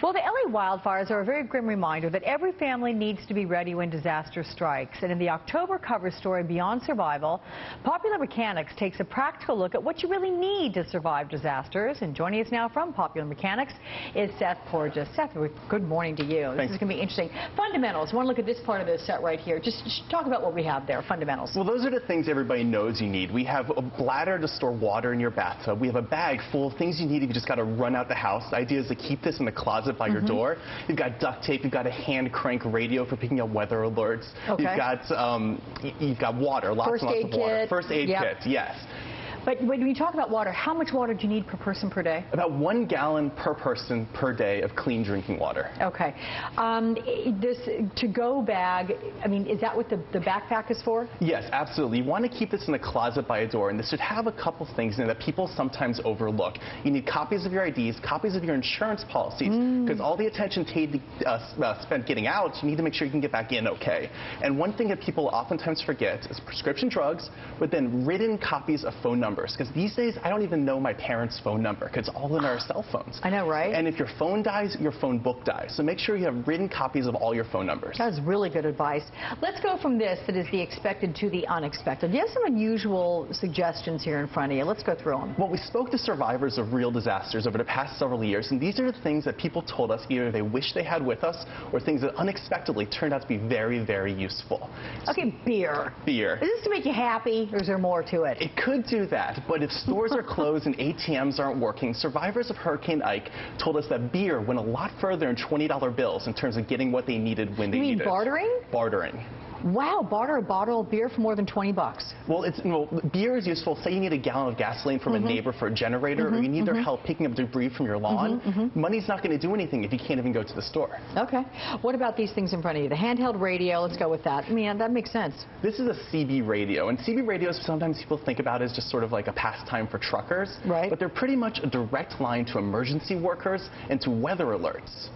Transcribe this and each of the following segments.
Well, the LA wildfires are a very grim reminder that every family needs to be ready when disaster strikes. And in the October cover story, Beyond Survival, Popular Mechanics takes a practical look at what you really need to survive disasters. And joining us now from Popular Mechanics is Seth Porges. Seth, good morning to you. Thanks. This is going to be interesting. Fundamentals. I want to look at this part of the set right here. Just talk about what we have there, fundamentals. Well, those are the things everybody knows you need. We have a bladder to store water in your bathtub. We have a bag full of things you need if you just got to run out the house. The idea is to keep this in the closet by your door. You've got duct tape. You've got a hand crank radio for picking up weather alerts. Okay. You've got water, lots and lots of water. Kit. First aid kit, yes. But when you talk about water, how much water do you need per person per day? About 1 gallon per person per day of clean drinking water. Okay. This to-go bag, I mean, is that what the backpack is for? Yes, absolutely. You want to keep this in a closet by a door, and this should have a couple things in it that people sometimes overlook. You need copies of your IDs, copies of your insurance policies, because all the attention spent getting out, you need to make sure you can get back in okay. And one thing that people oftentimes forget is prescription drugs, but then written copies of phone numbers. Because these days, I don't even know my parents' phone number because it's all in our cell phones. I know, right? And if your phone dies, your phone book dies. So make sure you have written copies of all your phone numbers. That's really good advice. Let's go from this that is the expected to the unexpected. You have some unusual suggestions here in front of you. Let's go through them. Well, we spoke to survivors of real disasters over the past several years, and these are the things that people told us either they wish they had with us or things that unexpectedly turned out to be very, very useful. Okay, beer. Beer. Is this to make you happy, or is there more to it? It could do that. But if stores are closed and ATMs aren't working, survivors of Hurricane Ike told us that beer went a lot further in $20 bills in terms of getting what they needed when they needed it. You mean bartering? Bartering. Wow, barter a bottle of beer for more than 20 bucks. Well, beer is useful. Say you need a gallon of gasoline from a neighbor for a generator, or you need their help picking up debris from your lawn. Money's not going to do anything if you can't even go to the store. Okay. What about these things in front of you? The handheld radio, let's go with that. I mean, that makes sense. This is a CB radio, and CB radios sometimes people think about as just sort of like a pastime for truckers. Right. But they're pretty much a direct line to emergency workers and to weather alerts.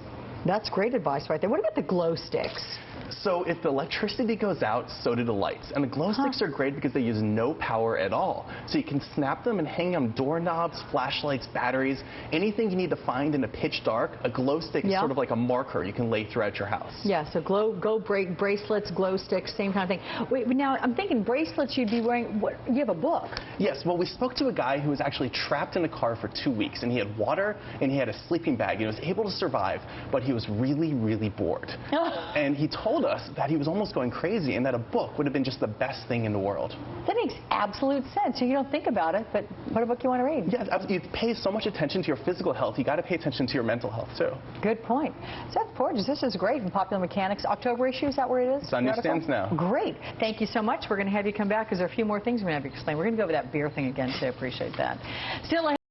That's great advice right there. What about the glow sticks? So if the electricity goes out, so do the lights. And the glow sticks are great because they use no power at all. So you can snap them and hang on doorknobs, flashlights, batteries, anything you need to find in the pitch dark. A glow stick is sort of like a marker you can lay throughout your house. Yeah, so bracelets, glow sticks, same kind of thing. Wait, now I'm thinking bracelets you'd be wearing, you have a book. Yes, well, we spoke to a guy who was actually trapped in a car for 2 weeks, and he had water and he had a sleeping bag. He was able to survive, but he was really, really bored. And he told us that he was almost going crazy and that a book would have been just the best thing in the world. That makes absolute sense. So you don't think about it, but what a book you want to read. Yes, you pay so much attention to your physical health, you got to pay attention to your mental health too. Good point. Seth Porges, this is great. In Popular Mechanics, October issue, is that where it is? It's on newsstands now. Great. Thank you so much. We're going to have you come back because there are a few more things we're going to have you explain. We're going to go over that beer thing again too. Appreciate that. Still